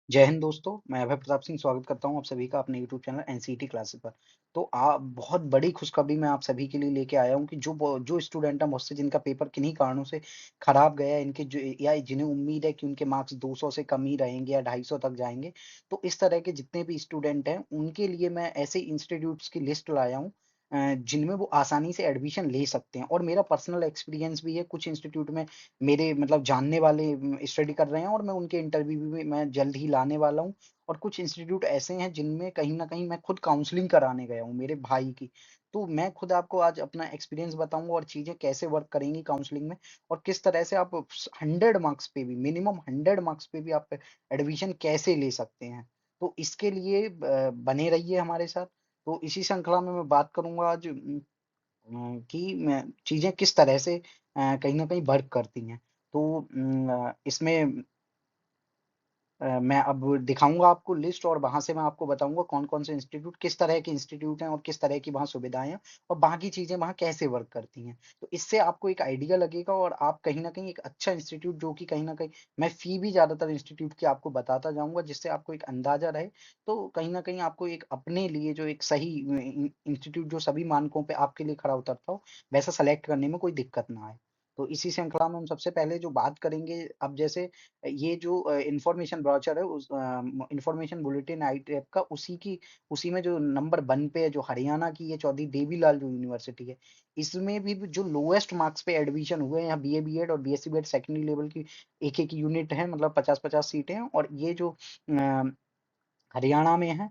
जय हिंद दोस्तों, मैं अभय प्रताप सिंह स्वागत करता हूँ आप सभी का अपने यूट्यूब चैनल एनसीईटी क्लासेस पर। तो बहुत बड़ी खुशखबरी मैं आप सभी के लिए लेके आया हूँ कि जो स्टूडेंट हैं मुझसे जिनका पेपर किन्हीं कारणों से खराब गया है, इनके जो या जिन्हें उम्मीद है कि उनके मार्क्स 200 से कम ही रहेंगे या 250 तक जाएँगे, तो इस तरह के जितने भी स्टूडेंट हैं, उनके लिए मैं ऐसे इंस्टीट्यूट्स की लिस्ट लाया हूँ जिनमें वो आसानी से एडमिशन ले सकते हैं और मेरा पर्सनल एक्सपीरियंस भी है। कुछ इंस्टीट्यूट में मेरे मतलब जानने वाले स्टडी कर रहे हैं और मैं उनके इंटरव्यू भी मैं जल्द ही लाने वाला हूँ। और कुछ इंस्टीट्यूट ऐसे हैं जिनमें कहीं न कहीं मैं खुद काउंसलिंग कराने गया हूँ मेरे भाई की। तो मैं खुद आपको आज अपना एक्सपीरियंस बताऊँगा और चीज़ें कैसे वर्क करेंगी काउंसलिंग में और किस तरह से आप 100 मार्क्स पे भी मिनिमम 100 मार्क्स पे भी आप एडमिशन कैसे ले सकते हैं। तो इसके लिए बने रहिए हमारे साथ। तो इसी श्रृंखला में मैं बात करूँगा आज कि मैं चीज़ें किस तरह से कहीं न कहीं वर्क करती हैं। तो इसमें मैं अब दिखाऊँगा आपको लिस्ट और वहाँ से मैं आपको बताऊँगा कौन-कौन से इंस्टीट्यूट किस तरह के इंस्टीट्यूट हैं और किस तरह की वहाँ सुविधाएँ हैं और बाकी चीज़ें वहाँ कैसे वर्क करती हैं। तो इससे आपको एक आइडिया लगेगा और आप कहीं न कहीं एक अच्छा इंस्टीट्यूट जो कि कहीं न कहीं मैं फ़ी भी ज़्यादातर इंस्टीट्यूट की आपको बताता जाऊँगा जिससे आपको एक अंदाज़ा रहे। तो कहीं न कहीं आपको एक अपने लिए जो एक सही इंस्टीट्यूट जो सभी मानकों पे आपके लिए खरा उतरता हो, वैसा सेलेक्ट करने में कोई दिक्कत ना आए। तो इसी श्रृंखला में हम सबसे पहले जो बात करेंगे अब जैसे ये जो इन्फॉर्मेशन ब्रोचर है इन्फॉर्मेशन बुलेटिन आईटीएफ का उसी में जो नंबर 1 पे है जो हरियाणा की ये चौधरी देवीलाल जो यूनिवर्सिटी है, इसमें भी जो लोएस्ट मार्क्स पे एडमिशन हुए हैं यहाँ बीए बीएड और बीएससी बीएड सेकेंडरी लेवल की एक-एक यूनिट है मतलब 50-50 सीटें हैं और ये जो हरियाणा में है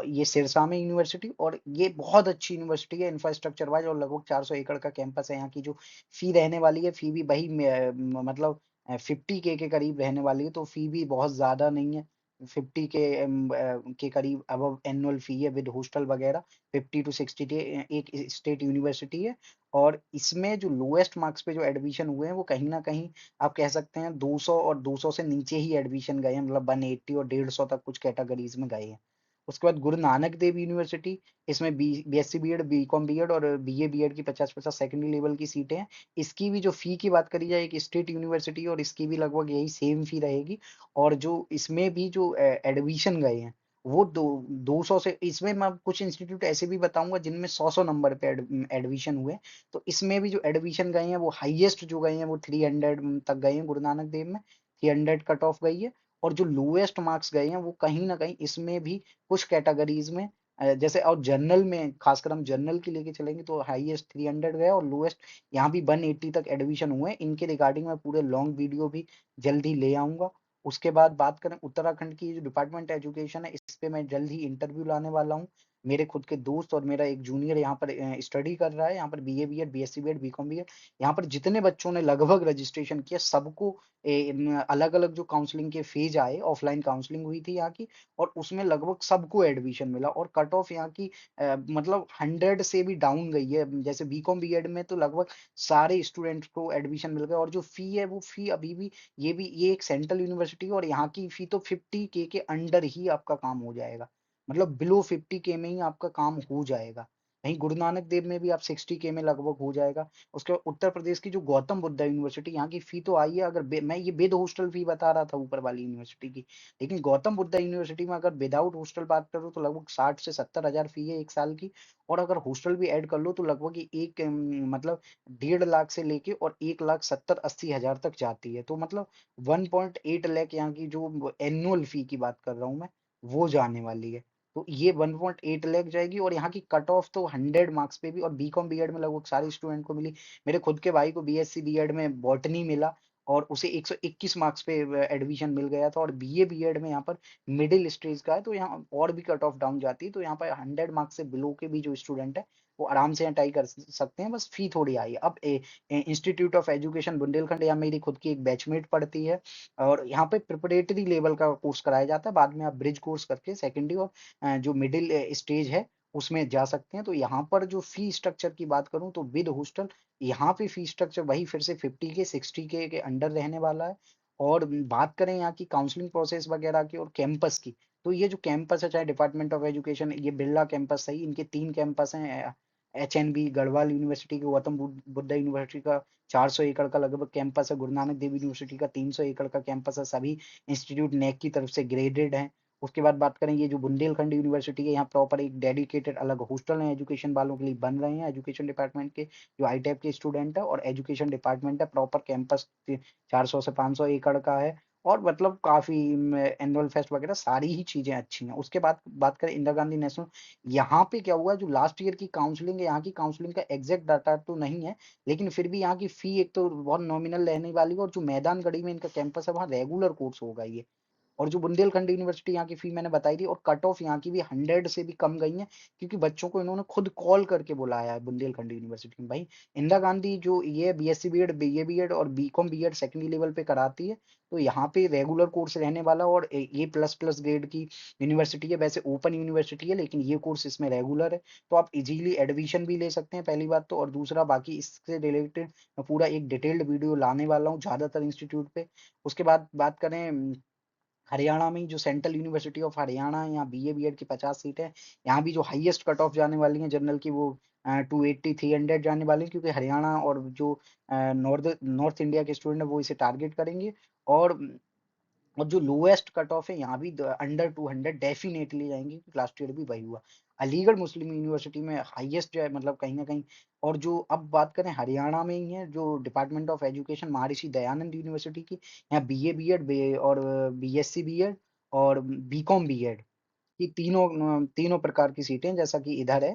ये सिरसा में यूनिवर्सिटी और ये बहुत अच्छी यूनिवर्सिटी है इंफ्रास्ट्रक्चर वाइज़ और लगभग 400 एकड़ का कैंपस है। यहाँ की जो फ़ी रहने वाली है, फ़ी भी वही मतलब 50 के करीब रहने वाली है, तो फ़ी भी बहुत ज़्यादा नहीं है। 50 के करीब अबव एनुअल फ़ी है विद हॉस्टल वगैरह 50 टू 60 के एक स्टेट यूनिवर्सिटी है और इसमें जो लोएस्ट मार्क्स पे जो एडमिशन हुए हैं, वो कहीं न कहीं आप कह सकते हैं 200 और 200 से नीचे ही एडमिशन गए हैं मतलब 180 और 150 तक कुछ कैटेगरीज़ में गए हैं। उसके बाद गुरु नानक देव यूनिवर्सिटी इसमें बीएससी बीएड, बीकॉम बीएड और बीए बीएड की 50-50 सेकेंडरी लेवल की सीटें हैं। इसकी भी जो फ़ी की बात करी जाए एक स्टेट यूनिवर्सिटी है और इसकी भी लगभग यही सेम फ़ी रहेगी और जो इसमें भी जो एडमिशन गए हैं, वो दो 200 से इसमें मैं कुछ इंस्टीट्यूट ऐसे भी बताऊँगा जिनमें 100-100 नंबर पे एडमिशन हुए। तो इसमें भी जो एडमिशन गए हैं वो हाईएस्ट जो गए हैं वो 300 तक गए हैं गुरु नानक देव में, 300 कट ऑफ गई है और जो लोएस्ट मार्क्स गए हैं वो कहीं न कहीं इसमें भी कुछ कैटेगरीज़ में जैसे और जनरल में खासकर हम जनरल की लेके चलेंगे तो हाईएस्ट 300 गया और लोएस्ट यहाँ भी 180 तक एडमिशन हुए हैं। इनके रिगार्डिंग मैं पूरे लॉन्ग वीडियो भी जल्द ही ले आऊँगा। उसके बाद बात करें उत्तराखंड की जो डिपार्टमेंट एजुकेशन है, इस पे मैं जल्द ही इंटरव्यू लाने वाला हूँ। मेरे खुद के दोस्त और मेरा एक जूनियर यहाँ पर स्टडी कर रहा है, यहाँ पर BA BEd, BSc BEd, BCom BEd यहाँ पर जितने बच्चों ने लगभग रजिस्ट्रेशन किया सबको अलग-अलग जो काउंसलिंग के फेज आए, ऑफलाइन काउंसलिंग हुई थी यहाँ की और उसमें लगभग सबको एडमिशन मिला और कट ऑफ यहाँ की मतलब 100 से भी डाउन गई है। जैसे बीकॉम बीएड में तो लगभग सारे स्टूडेंट्स को एडमिशन मिल गया और जो फी है वो फी अभी भी ये एक सेंट्रल यूनिवर्सिटी है और यहाँ की फी तो 50 के अंडर ही आपका काम हो जाएगा। मतलब बिलो 50 के में ही आपका काम हो जाएगा। वहीं गुरु नानक देव में भी आप 60 के में लगभग हो जाएगा। उसके बाद उत्तर प्रदेश की जो गौतम बुद्धा यूनिवर्सिटी यहाँ की फी तो आई है अगर मैं ये विद हॉस्टल फी बता रहा था ऊपर वाली यूनिवर्सिटी की। लेकिन गौतम बुद्धा यूनिवर्सिटी में अगर विदाउट हॉस्टल बात करूँ तो लगभग 60 से 70 हज़ार फी है 1 साल की और अगर हॉस्टल भी ऐड कर लो तो लगभग ये एक मतलब 1.5 लाख से लेके और 1,70,80 हज़ार तक जाती है। तो मतलब 1.8 लाख यहाँ की जो एनुअल फी की बात कर रहा हूँ मैं, वो जाने वाली है। तो ये 1.8 लाख जाएगी और यहाँ की कट ऑफ तो 100 मार्क्स पे भी और बीकॉम बीएड में लगभग सारे स्टूडेंट को मिली। मेरे खुद के भाई को बीएससी बीएड में बॉटनी मिला और उसे 121 मार्क्स पे एडमिशन मिल गया था और बीए बीएड में यहाँ पर मिडिल स्टेज का है तो यहाँ और भी कट ऑफ डाउन जाती है। तो यहाँ पर 100 मार्क्स से बिलो के भी जो स्टूडेंट है, वो आराम से यहाँ ट्राई कर सकते हैं, बस फी थोड़ी हाई है। अब इंस्टीट्यूट ऑफ एजुकेशन बुंदेलखंड यहाँ मेरी खुद की एक बैचमेट पढ़ती है और यहाँ पे प्रिपरेटरी लेवल का कोर्स कराया जाता है। बाद में आप ब्रिज कोर्स करके सेकेंडरी और जो मिडिल स्टेज है उसमें जा सकते हैं। तो यहाँ पर जो फी स्ट्रक्चर की बात करूँ तो विद हॉस्टल यहाँ पे फी स्ट्रक्चर वही फिर से 50 के 60 के अंडर रहने वाला है। और बात करें यहाँ की काउंसलिंग प्रोसेस वगैरह की और कैंपस की, तो ये जो कैंपस है चाहे डिपार्टमेंट ऑफ एजुकेशन ये बिरला कैंपस सही इनके 3 कैंपस हैं एचएनबी गढ़वाल यूनिवर्सिटी के गौतम बुद्ध यूनिवर्सिटी का 400 एकड़ का लगभग कैंपस है, गुरु नानक देव यूनिवर्सिटी का 300 एकड़ का कैंपस है, सभी इंस्टीट्यूट नेक की तरफ से ग्रेडेड हैं। उसके बाद बात करें ये जो बुंदेलखंड यूनिवर्सिटी है, यहाँ प्रॉपर एक डेडिकेटेड अलग हॉस्टल है एजुकेशन वालों के लिए बन रहे हैं, एजुकेशन डिपार्टमेंट के जो आईटेप के स्टूडेंट है और एजुकेशन डिपार्टमेंट है, प्रॉपर कैंपस 400 से 500 एकड़ का है और मतलब काफी एनुअल फेस्ट वगैरह सारी ही चीजें अच्छी हैं। उसके बाद बात करें इंदिरा गांधी नेशनल, यहाँ पे क्या हुआ, जो लास्ट ईयर की काउंसलिंग है, यहाँ की काउंसलिंग का एग्जैक्ट डाटा तो नहीं है, लेकिन फिर भी यहाँ की फी एक तो बहुत नॉमिनल रहने वाली है और जो मैदानगढ़ी में इनका कैंपस है वहाँ रेगुलर कोर्स होगा ये। और जो बुंदेलखंड यूनिवर्सिटी यहाँ की फी मैंने बताई थी, और कट ऑफ यहाँ की भी 100 से भी कम गई है, क्योंकि बच्चों को इन्होंने खुद कॉल करके बुलाया है बुंदेलखंड यूनिवर्सिटी में। भाई इंदिरा गांधी जो ये बीएससी बीएड, बीए बीएड और बीकॉम बीएड सेकेंडरी लेवल पे कराती है, तो यहाँ पे रेगुलर कोर्स रहने वाला और ये प्लस प्लस ग्रेड की यूनिवर्सिटी है, वैसे ओपन यूनिवर्सिटी है लेकिन ये कोर्स इसमें रेगुलर है, तो आप इजीली एडमिशन भी ले सकते हैं पहली बात तो। और दूसरा बाकी इससे रिलेटेड मैं पूरा एक डिटेल्ड वीडियो लाने वाला हूँ ज्यादातर इंस्टीट्यूट पे। उसके बाद बात करें हरियाणा में ही जो सेंट्रल यूनिवर्सिटी ऑफ हरियाणा है, यहाँ बीए बीएड की 50 सीटें हैं। यहाँ भी जो हाईएस्ट कट ऑफ जाने वाली है जनरल की, वो 280 300 जाने वाली है, क्योंकि हरियाणा और जो नॉर्थ नॉर्थ इंडिया के स्टूडेंट है वो इसे टारगेट करेंगे। और और जो लोएस्ट कट ऑफ है यहाँ भी अंडर 200 डेफिनेटली जाएंगे, क्योंकि लास्ट ईयर भी वही हुआ। अलीगढ़ मुस्लिम यूनिवर्सिटी में हाईएस्ट जो है मतलब कहीं ना कहीं। और जो अब बात करें हरियाणा में ही है, जो department of education Maharshi Dayanand university की, यहाँ बीए बीएड और बीएससी बीएड और बीकॉम बीएड, ये तीनों प्रकार की सीटें जैसा कि इधर है।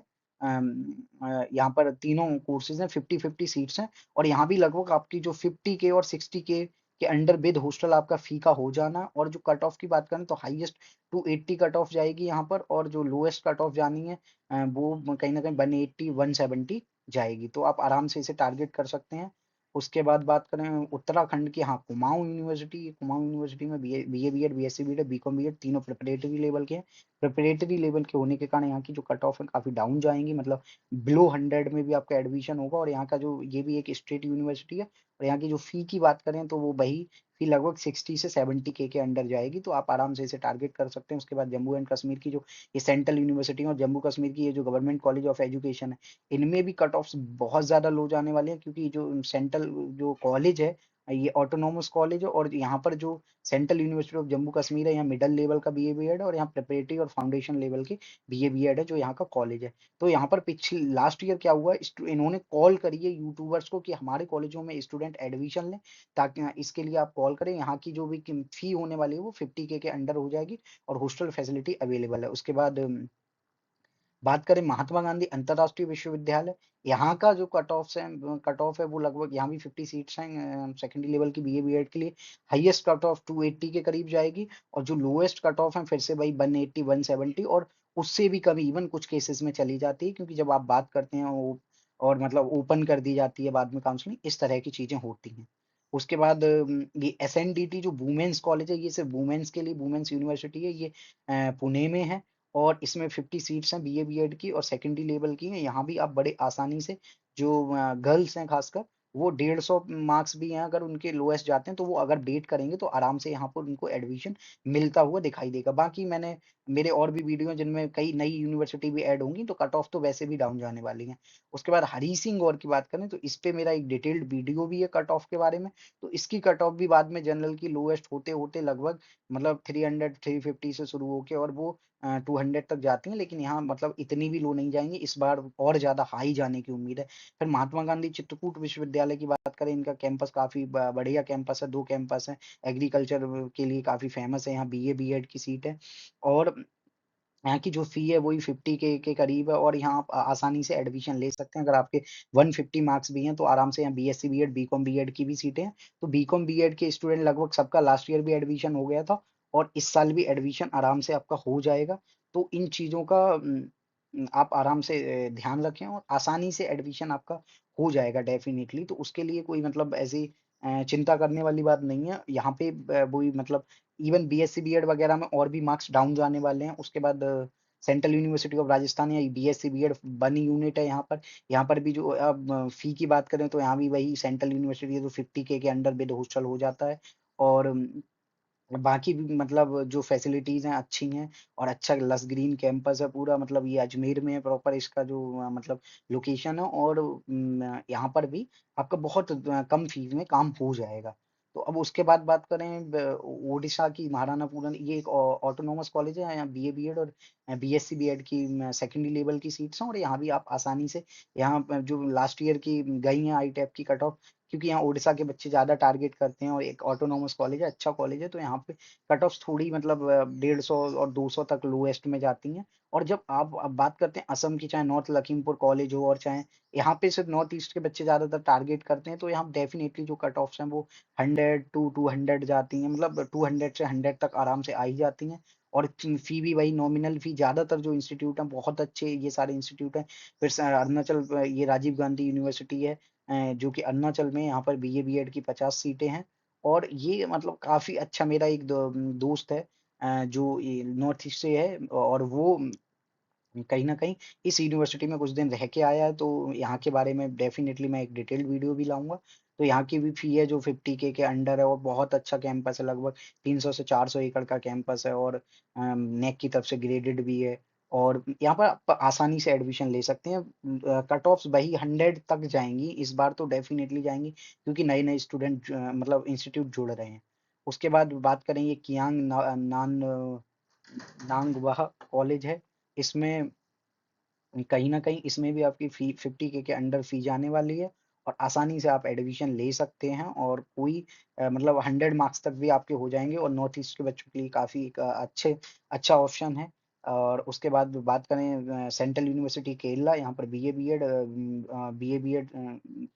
यहाँ पर तीनों कोर्सेज हैं, 50-50 सीट्स हैं। और यहाँ भी लगभग आपकी जो 50K और 60K के अंडर विद हॉस्टल आपका फी का हो जाना। और जो कट ऑफ की बात करें तो हाईएस्ट 280 कट ऑफ जाएगी यहाँ पर, और जो लोएस्ट कट ऑफ जानी है वो कहीं ना कहीं 180 170 जाएगी, तो आप आराम से इसे टारगेट कर सकते हैं। उसके बाद बात करें उत्तराखंड की, हाँ कुमाऊं यूनिवर्सिटी, कुमाऊं यूनिवर्सिटी में BA BEd BSc BEd BCom BEd तीनों प्रिपरेटरी लेवल के हैं। प्रिपरेटरी लेवल के होने के कारण यहाँ की जो कट ऑफ है काफी डाउन जाएंगी, मतलब बिलो 100 में भी आपका एडमिशन होगा। और यहाँ का जो ये भी एक स्टेट यूनिवर्सिटी है, और यहाँ की जो फी की बात करें तो वो वही फी लगभग 60 से 70K के अंडर जाएगी, तो आप आराम से इसे टारगेट कर सकते हैं। उसके बाद जम्मू एंड कश्मीर की जो ये सेंट्रल यूनिवर्सिटी और जम्मू कश्मीर की ये जो गवर्नमेंट कॉलेज ऑफ एजुकेशन है, इनमें भी कट ऑफ बहुत ज्यादा लो जाने वाले हैं, क्योंकि जो सेंट्रल जो कॉलेज है ये ऑटोनोमस कॉलेज है। और यहाँ पर जो central university of Jammu Kashmir है, यहाँ मिडिल लेवल का बीए बीएड है, और यहाँ प्रिपरेटरी और फाउंडेशन लेवल की बीए बीएड है जो यहाँ का कॉलेज है। तो यहाँ पर पिछले लास्ट ईयर क्या हुआ, इन्होंने कॉल करी है यूट्यूबर्स को कि हमारे कॉलेजों में स्टूडेंट एडमिशन लें, ताकि इसके लिए आप कॉल करें। यहाँ की जो भी फी होने वाली है वो 50K के अंडर हो जाएगी, और हॉस्टल फैसिलिटी अवेलेबल है। उसके बाद बात करें महात्मा गांधी अंतरराष्ट्रीय विश्वविद्यालय, यहाँ का जो कट ऑफ है वो लगभग यहाँ भी 50 सीट्स हैं सेकेंडरी लेवल की बीए बीएड के लिए। हाईएस्ट कट ऑफ 280 के करीब जाएगी, और जो लोएस्ट कट ऑफ है फिर से वही 180 170, और उससे भी कम इवन कुछ केसेस में चली जाती है, क्योंकि जब आप बात करते हैं और मतलब ओपन कर दी जाती है बाद में काउंसलिंग, इस तरह की चीजें होती हैं। उसके बाद ये एसएनडीटी जो वुमेन्स कॉलेज है, ये सिर्फ वुमेन्स के लिए वुमेन्स यूनिवर्सिटी है, ये पुणे में है। और इसमें 50 सीट्स हैं बीए बीएड की और सेकेंडरी लेवल की हैं। यहाँ भी आप बड़े आसानी से, जो गर्ल्स हैं खासकर, वो 150 मार्क्स भी हैं अगर उनके लोएस्ट जाते हैं, तो वो अगर डेट करेंगे तो आराम से यहाँ पर उनको एडमिशन मिलता हुआ दिखाई देगा। बाकी मैंने मेरे और भी वीडियो हैं जिनमें कई नई यूनिवर्सिटी भी ऐड होंगी, तो कट ऑफ तो वैसे भी डाउन जाने वाली हैं। उसके बाद हरी सिंह गौर की बात करें तो इस पे मेरा एक डिटेल्ड वीडियो भी है कट ऑफ के बारे में। तो इसकी कट ऑफ भी बाद में जनरल की लोएस्ट होते होते लगभग मतलब 300 350 से शुरू होके और वो 200 तक जाती हैं, लेकिन यहाँ मतलब इतनी भी लो नहीं जाएंगी, इस बार और ज्यादा हाई जाने की उम्मीद है। फिर महात्मा गांधी चित्रकूट विश्वविद्यालय की बात करें, इनका कैंपस काफी बढ़िया कैंपस है, 2 कैंपस है, एग्रीकल्चर के लिए काफी फेमस है, यहाँ बीए बीएड की सीट है। और यहाँ की जो फी है वही 50K के करीब है, और यहाँ आप आसानी से एडमिशन ले सकते हैं। अगर आपके 150 मार्क्स भी हैं तो आराम से यहाँ बीएससी बीएड बीकॉम बीएड की भी सीटें हैं। तो बीकॉम बीएड के स्टूडेंट लगभग सबका लास्ट ईयर भी एडमिशन हो गया था, और इस साल भी एडमिशन आराम से आपका हो जाएगा। तो इन चीजों का आप आराम से ध्यान रखें, और आसानी से एडमिशन आपका हो जाएगा डेफिनेटली। तो उसके लिए कोई मतलब ऐसी चिंता करने वाली बात नहीं है। यहाँ पे वही मतलब इवन बीएससी बीएड वगैरह में और भी मार्क्स डाउन जाने वाले हैं। उसके बाद सेंट्रल यूनिवर्सिटी ऑफ राजस्थान या बीएससी बीएड बनी यूनिट है यहाँ पर। यहाँ पर भी जो अब फी की बात करें तो यहाँ भी वही सेंट्रल यूनिवर्सिटी है, जो 50K के अंडर विद हॉस्टल हो जाता है। और बाकी भी मतलब जो फैसिलिटीज़ हैं अच्छी हैं और अच्छा लस ग्रीन कैंपस है पूरा, मतलब ये अजमेर में है प्रॉपर इसका जो मतलब लोकेशन है, और यहाँ पर भी आपका बहुत कम फीस में काम हो जाएगा। तो अब उसके बाद बात करें ओडिशा की महारानापुरम, ये एक ऑटोनोमस कॉलेज है, यहाँ बीए बीएड और बीएससी बीएड की सेकेंडरी लेवल की सीट्स हैं, और यहाँ भी आप आसानी से यहाँ जो लास्ट ईयर की गई हैं आईटेप की कट ऑफ, क्योंकि यहाँ ओडिशा के बच्चे ज़्यादा टारगेट करते हैं और एक ऑटोनॉमस कॉलेज है, अच्छा कॉलेज है, तो यहाँ पे कट ऑफ्स थोड़ी मतलब 150 और 200 तक लोएस्ट में जाती हैं। और जब आप अब बात करते हैं असम की, चाहे नॉर्थ लखीमपुर कॉलेज हो और चाहे यहाँ पे सिर्फ नॉर्थ ईस्ट के बच्चे ज़्यादातर टारगेट करते हैं, तो यहाँ डेफिनेटली जो कट ऑफ्स हैं वो 100 टू 200 जाती हैं, मतलब 200 से 100 तक आराम से आ ही जाती हैं। और फी भी वही नॉमिनल फी, ज़्यादातर जो इंस्टीट्यूट हैं बहुत अच्छे ये सारे इंस्टीट्यूट हैं। फिर अरुणाचल ये राजीव गांधी यूनिवर्सिटी है, जो कि अरुणाचल में, यहाँ पर बीए बीएड की 50 सीटें हैं। और ये मतलब काफ़ी अच्छा, मेरा एक दोस्त है जो ये नॉर्थ ईस्ट से है, और वो कहीं न कहीं इस यूनिवर्सिटी में कुछ दिन रह के आया है, तो यहाँ के बारे में डेफ़िनेटली मैं एक डिटेल्ड वीडियो भी लाऊँगा। तो यहाँ की भी फ़ी है जो 50K के अंडर है, और बहुत अच्छा कैंपस है, लगभग 300 से 400 एकड़ का कैंपस है, और नेक की तरफ से ग्रेडेड भी है, और यहाँ पर आप आसानी से एडमिशन ले सकते हैं। कट ऑफ्स वही 100 तक जाएँगी, इस बार तो डेफ़िनेटली जाएँगी, क्योंकि नए-नए स्टूडेंट मतलब इंस्टीट्यूट जुड़ रहे हैं। उसके बाद बात करेंगे कियांग नांगवाह कॉलेज है, इसमें कहीं न कहीं इसमें भी आपकी फ़ी 50K के अंडर फ़ी जाने वाली है, और आसानी से आप एडमिशन ले सकते हैं, और कोई मतलब 100 मार्क्स तक भी आपके हो जाएँगे, और नॉर्थ ईस्ट के बच्चों के लिए काफ़ी एक अच्छा ऑप्शन है। और उसके बाद बात करें सेंट्रल यूनिवर्सिटी केरला, यहाँ पर BA BEd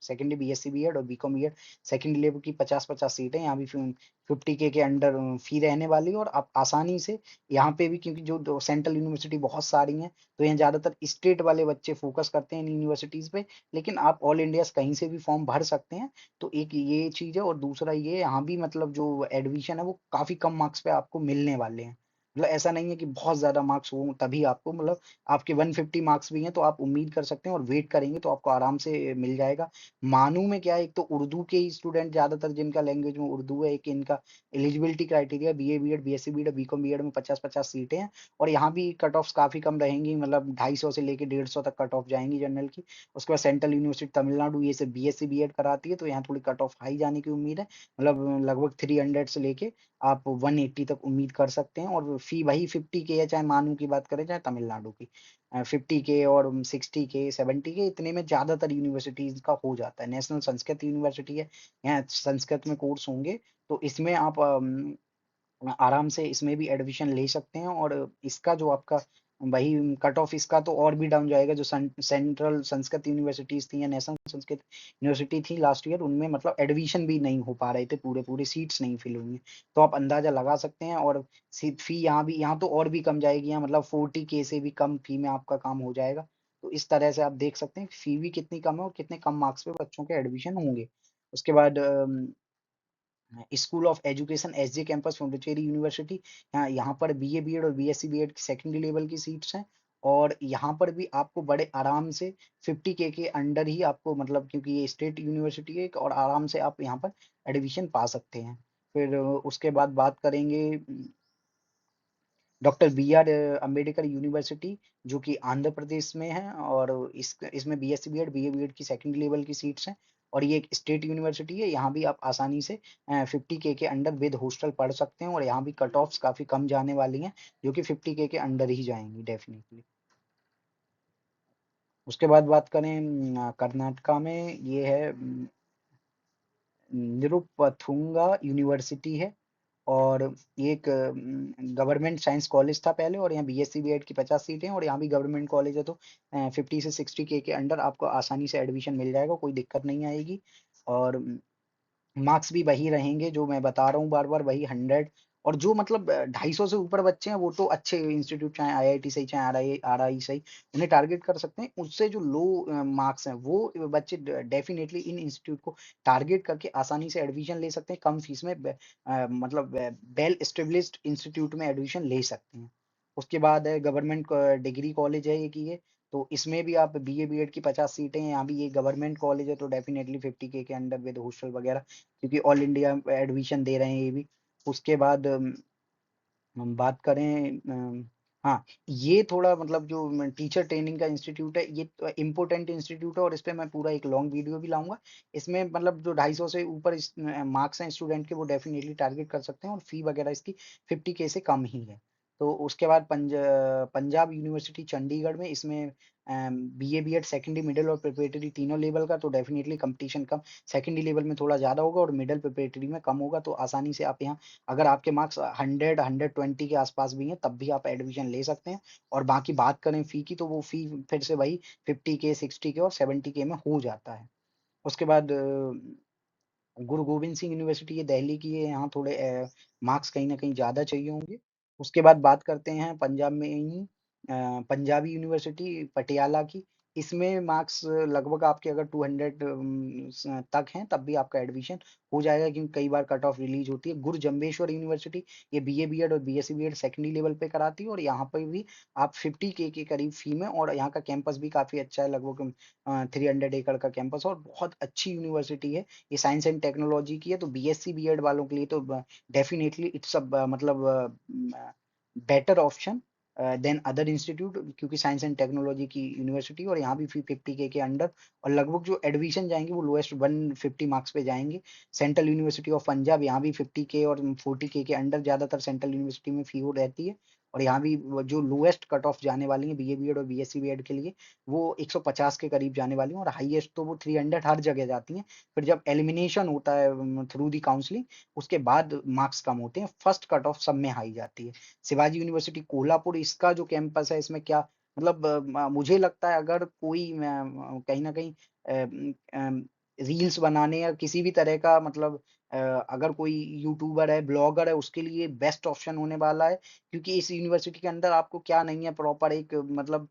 secondary BSc BEd और बीकॉम बीएड सेकेंडरी लेवल की 50-50 सीटें, यहाँ भी 50K के अंडर फ़ी रहने वाली है, और आप आसानी से यहाँ पे भी, क्योंकि जो दो सेंट्रल यूनिवर्सिटी बहुत सारी हैं, तो यहाँ ज़्यादातर स्टेट वाले बच्चे फ़ोकस करते हैं इन यूनिवर्सिटीज़ पे, लेकिन आप ऑल इंडियाज़ कहीं से भी फॉर्म भर सकते हैं। तो एक ये चीज़ है, और दूसरा ये यहाँ भी मतलब जो एडमिशन है वो काफ़ी कम मार्क्स पे आपको मिलने वाले हैं। मतलब ऐसा नहीं है कि बहुत ज़्यादा मार्क्स हों तभी आपको, मतलब आपके 150 मार्क्स भी हैं तो आप उम्मीद कर सकते हैं, और वेट करेंगे तो आपको आराम से मिल जाएगा। मानू में क्या है, एक तो उर्दू के ही स्टूडेंट ज़्यादातर जिनका लैंग्वेज में उर्दू है, एक इनका eligibility criteria BA BEd, BSc BEd, BCom BEd में 50-50 सीटें हैं। और यहाँ भी कट ऑफ्स काफ़ी कम रहेंगी, मतलब 250 से लेके 150 तक कट ऑफ जाएँगी जनरल की। उसके बाद सेंट्रल यूनिवर्सिटी तमिलनाडु ये सिर्फ बीएससी बीएड कराती है, तो यहाँ थोड़ी कट ऑफ हाई जाने की उम्मीद है। मतलब लगभग 300 से लेके आप 180 तक उम्मीद कर सकते हैं, और फी वही 50K है, चाहे मानू की बात करें, चाहे तमिलनाडु की। 50K और 60K, 70K इतने में ज़्यादातर यूनिवर्सिटीज़ का हो जाता है। नेशनल संस्कृत यूनिवर्सिटी है, यहाँ संस्कृत में कोर्स होंगे, तो इसमें आप आराम से इसमें भी एडमिशन ले सकते हैं, और इसका जो आपका वही कट ऑफ इसका तो और भी डाउन जाएगा, जो सेंट्रल संस्कृत यूनिवर्सिटीज थी या नेशनल संस्कृत यूनिवर्सिटी थी लास्ट ईयर, उनमें मतलब एडमिशन भी नहीं हो पा रहे थे, पूरे पूरे सीट्स नहीं फिल हुई हैं। तो आप अंदाजा लगा सकते हैं, और फी यहाँ भी, यहाँ तो और भी कम जाएगी, यहाँ मतलब 40K से भी कम फी में आपका काम हो जाएगा। तो इस तरह से आप देख सकते हैं फी भी कितनी कम है, और कितने कम मार्क्स पे बच्चों के एडमिशन होंगे। उसके बाद school of education SJ campus Pondicherry university, यहाँ पर बीए बीएड और बीएससी बीएड की सेकेंडरी लेवल की सीट्स हैं, और यहाँ पर भी आपको बड़े आराम से 50K के अंडर ही आपको, मतलब क्योंकि ये स्टेट यूनिवर्सिटी है, और आराम से आप यहाँ पर एडमिशन पा सकते हैं। फिर उसके बाद बात करेंगे doctor B R Ambedkar university, जो कि आंध्र प्रदेश में है, और इसमें बीएससी बीएड बीए बीएड की सेकंड लेवल की सीट्स हैं, और ये एक स्टेट यूनिवर्सिटी है। यहाँ भी आप आसानी से 50K के अंडर विद हॉस्टल पढ़ सकते हैं, और यहाँ भी कट ऑफ्स काफ़ी कम जाने वाली हैं, जो कि 50K के अंडर ही जाएंगी डेफिनेटली। उसके बाद बात करें कर्नाटका में, ये है निरुपथुंगा यूनिवर्सिटी है, और ये एक गवर्नमेंट साइंस कॉलेज था पहले, और यहाँ बीएससी बीएड की 50 सीटें हैं, और यहाँ भी गवर्नमेंट कॉलेज है, तो 50 से 60K के अंडर आपको आसानी से एडमिशन मिल जाएगा, कोई दिक्कत नहीं आएगी। और मार्क्स भी वही रहेंगे जो मैं बता रहा हूँ बार-बार, वही 100, और जो मतलब 250 से ऊपर बच्चे हैं वो तो अच्छे इंस्टीट्यूट, चाहे आईआईटी सही, चाहे आरआई सही, उन्हें टारगेट कर सकते हैं। उससे जो लो मार्क्स हैं वो बच्चे डेफिनेटली इन इंस्टीट्यूट को टारगेट करके आसानी से एडमिशन ले सकते हैं, कम फीस में मतलब वेल एस्टेब्लिश्ड इंस्टीट्यूट में एडमिशन ले सकते हैं। उसके बाद है गवर्नमेंट डिग्री कॉलेज है एक ये, तो इसमें भी आप बीए बीएड की 50 सीटें हैं, यहाँ भी ये गवर्नमेंट कॉलेज है, तो डेफिनेटली 50K के अंडर विद हॉस्टल वगैरह, क्योंकि ऑल इंडिया एडमिशन दे रहे हैं ये भी। उसके बाद हम बात करें हाँ, ये थोड़ा मतलब जो टीचर ट्रेनिंग का इंस्टीट्यूट है, ये तो इम्पोर्टेंट इंस्टीट्यूट है और इस पे मैं पूरा एक लॉन्ग वीडियो भी लाऊँगा। इसमें मतलब जो 250 से ऊपर मार्क्स हैं स्टूडेंट के, वो डेफ़िनिटली टारगेट कर सकते हैं और फ़ी वगैरह इसकी 50 के से कम ही है। तो उसके बाद पंजाब यूनिवर्सिटी चंडीगढ़ में, इसमें बीए, बीएड, सेकेंडरी, मिडल और प्रिपरेटरी तीनों लेवल का, तो डेफ़िनिटली कॉम्पिटिशन कम, सेकेंडरी लेवल में थोड़ा ज़्यादा होगा और मिडल प्रिपरेटरी में कम होगा, तो आसानी से आप यहाँ, अगर आपके मार्क्स 100, 120 के आसपास भी हैं, तब भी आप एडमिशन ले सकते हैं। और बाकी बात करें फ़ी की, तो वो फ़ी फिर से वही 50 के, 60 के और 70 के में हो जाता है। उसके बाद गुरु गोविंद सिंह यूनिवर्सिटी, ये दिल्ली की है, यहाँ थोड़े मार्क्स कहीं न कहीं ज़्यादा चाहिए होंगे। उसके बाद बात करते हैं पंजाब में ही पंजाबी यूनिवर्सिटी पटियाला की, इसमें मार्क्स लगभग आपके अगर 200 तक हैं, तब भी आपका एडमिशन हो जाएगा, क्योंकि कई बार कट ऑफ रिलीज़ होती है। गुरु जम्बेश्वर यूनिवर्सिटी, ये बीए, बीएड और बीएससी बीएड सेकेंडरी लेवल पे कराती है और यहाँ पे भी आप 50 के करीब फ़ी में, और यहाँ का कैंपस भी काफ़ी अच्छा है, लगभग 300 एकड़ का कैंपस है और बहुत अच्छी यूनिवर्सिटी है। ये साइंस एंड टेक्नोलॉजी की है, तो बीएससी बीएड वालों के लिए तो डेफिनेटली इट्स अ मतलब better option than other institute, क्योंकि साइंस एंड टेक्नोलॉजी की यूनिवर्सिटी और यहाँ भी फी 50 के अंडर, और लगभग जो एडमिशन जाएंगे वो लोएस्ट 150 मार्क्स पे जाएंगे। सेंट्रल यूनिवर्सिटी ऑफ पंजाब, यहाँ भी 50 के और 40 के अंडर ज़्यादातर सेंट्रल यूनिवर्सिटी में फी हो रहती है, और यहाँ भी जो लोएस्ट कट ऑफ जाने वाली है बीए बीएड और बीएससी बीएड के लिए, वो 150 के करीब जाने वाली हैं और हाईएस्ट तो वो 300 हर जगह जाती हैं। फिर जब एलिमिनेशन होता है थ्रू दी काउंसलिंग, उसके बाद मार्क्स कम होते हैं, फर्स्ट कट ऑफ सब में हाई जाती है। शिवाजी यूनिवर्सिटी कोल्हापुर, इसका जो कैंपस है, इसमें क्या मतलब मुझे लगता है अगर कोई कहीं न कहीं रील्स बनाने या किसी भी तरह का मतलब अगर कोई यूट्यूबर है, ब्लॉगर है, उसके लिए बेस्ट ऑप्शन होने वाला है, क्योंकि इस यूनिवर्सिटी के अंदर आपको क्या नहीं है, प्रॉपर एक मतलब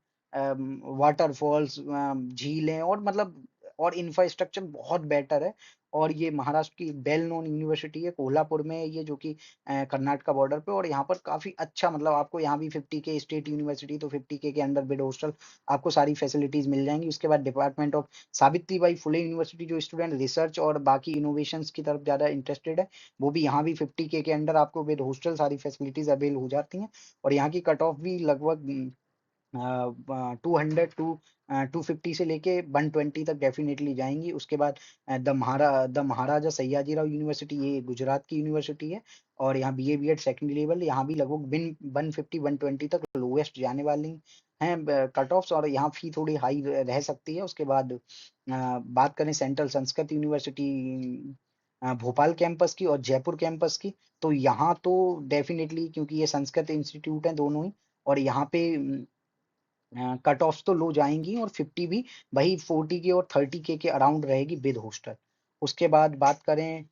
वाटरफॉल्स, झीलें और मतलब और इंफ्रास्ट्रक्चर बहुत बेटर है, और ये महाराष्ट्र की वेल नोन यूनिवर्सिटी है, कोल्हापुर में है ये, जो कि कर्नाटका बॉर्डर पे, और यहाँ पर काफ़ी अच्छा मतलब आपको यहाँ भी 50 के, स्टेट यूनिवर्सिटी तो 50 के अंडर विद हॉस्टल आपको सारी फैसिलिटीज़ मिल जाएँगी। उसके बाद department of Savitribai Phule university, जो स्टूडेंट रिसर्च और बाकी इनोवेशंस की तरफ ज़्यादा इंटरेस्टेड है, वो भी यहाँ भी 50 के अंडर आपको विद हॉस्टल सारी फैसिलिटीज़ अवेल हो जाती हैं, और यहाँ की कट ऑफ भी लगभग 200 टू 250 से लेके 120 तक डेफ़िनेटली जाएँगी। उसके बाद द महाराजा सयाजीराव यूनिवर्सिटी, ये गुजरात की यूनिवर्सिटी है, और यहाँ बीए, बीएड सेकेंडरी लेवल, यहाँ भी लगभग 150, 120 तक लोएस्ट जाने वाली हैं कट ऑफ्स, और यहाँ फ़ी थोड़ी हाई रह सकती है। उसके बाद बात करें central Sanskrit university Bhopal campus की और जयपुर कैंपस की, तो यहाँ तो डेफ़िनेटली, क्योंकि ये संस्कृत इंस्टीट्यूट हैं दोनों ही, और यहाँ पे कट ऑफ्स तो लो जाएँगी, और 50 भी वही 40 के और 30 के अराउंड रहेगी विद हॉस्टल। उसके बाद बात करें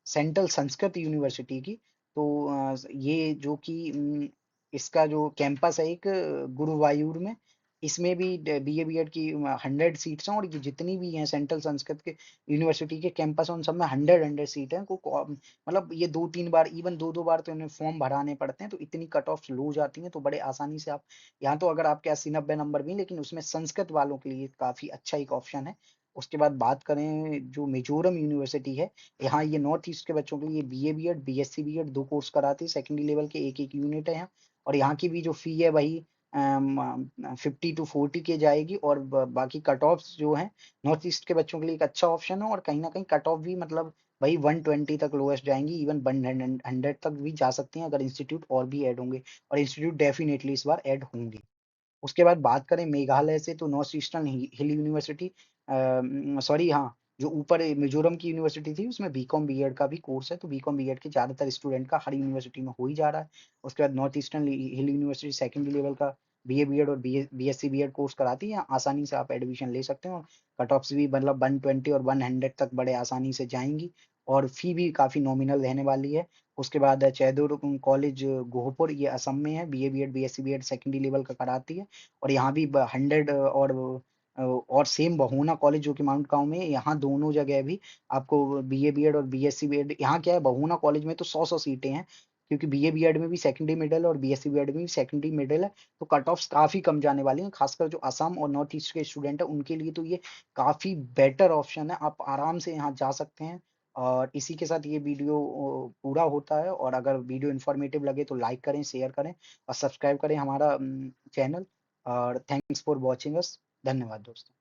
सेंट्रल संस्कृत यूनिवर्सिटी की, तो ये जो कि इसका जो कैंपस है एक गुरुवायूर में, इसमें भी बीए बीएड की 100 सीट्स हैं, और ये जितनी भी हैं सेंट्रल संस्कृत के यूनिवर्सिटी के कैंपस हैं, उन सब में 100 सीट हैं, मतलब ये 2-3 बार, इवन 2-2 बार तो इन्हें फॉर्म भराने पड़ते हैं, तो इतनी कट ऑफ्स लो हो जाती हैं, तो बड़े आसानी से आप यहाँ, तो अगर आपके 80-90 नंबर भी हैं, लेकिन उसमें संस्कृत वालों के लिए काफ़ी अच्छा एक ऑप्शन है। उसके बाद बात करें जो मिज़ोरम यूनिवर्सिटी है, यहाँ ये नॉर्थ ईस्ट के बच्चों के लिए BA BEd, BSc BEd 2 course कराती है, सेकेंडरी लेवल के 1-1 यूनिट है यहाँ, और यहाँ की भी जो फ़ी है वही 50 टू 40 के जाएगी, और बाकी कट ऑफ्स जो हैं नॉर्थ ईस्ट के बच्चों के लिए एक अच्छा ऑप्शन है, और कहीं न कहीं कट ऑफ भी मतलब वही 120 तक लोएस्ट जाएँगी, इवन 100 तक भी जा सकती हैं, अगर इंस्टीट्यूट और भी ऐड होंगे, और इंस्टीट्यूट डेफिनिटली इस बार ऐड होंगे। उसके बाद बात करें मेघालय से, तो नॉर्थ ईस्टर्न हिल यूनिवर्सिटी, सॉरी हाँ, जो ऊपर मिज़ोरम की यूनिवर्सिटी थी, उसमें बीकॉम बीएड का भी कोर्स है, तो बीकॉम बीएड के ज़्यादातर स्टूडेंट का हर यूनिवर्सिटी में हो ही जा रहा है। उसके बाद नॉर्थ ईस्टर्न हिल यूनिवर्सिटी सेकेंडरी लेवल का बीए बीएड और बीएससी बीएड कोर्स कराती है, आसानी से आप एडमिशन ले सकते हैं, और कट ऑफ्स भी मतलब 120 और 100 तक बड़े आसानी से जाएँगी, और फ़ी भी काफ़ी नॉमिनल रहने वाली है। उसके बाद चैदुर कॉलेज गोहपुर, ये असम में है, BA BEd, BSc BEd secondary level का कराती है, और यहाँ भी 100 और सेम बहोना कॉलेज जो कि माउंट काऊ में है, यहाँ दोनों जगह भी आपको बीए बीएड और बीएससी बीएड, यहाँ क्या है बहोना कॉलेज में तो 100-100 सीटें हैं, क्योंकि बीए बीएड में भी सेकेंडरी मिडल और बीएससी बीएड में भी सेकेंडरी मिडल है, तो कट ऑफ्स काफ़ी कम जाने वाली हैं, खासकर जो असम और नॉर्थ ईस्ट के स्टूडेंट हैं, उनके लिए तो ये काफ़ी बेटर ऑप्शन है, आप आराम से यहाँ जा सकते हैं, और इसी के साथ ये वीडियो पूरा होता है और अगर वीडियो इन्फॉर्मेटिव लगे तो लाइक करें, शेयर करें और सब्सक्राइब करें हमारा चैनल और थैंक्स फॉर वॉचिंग अस। धन्यवाद दोस्तों।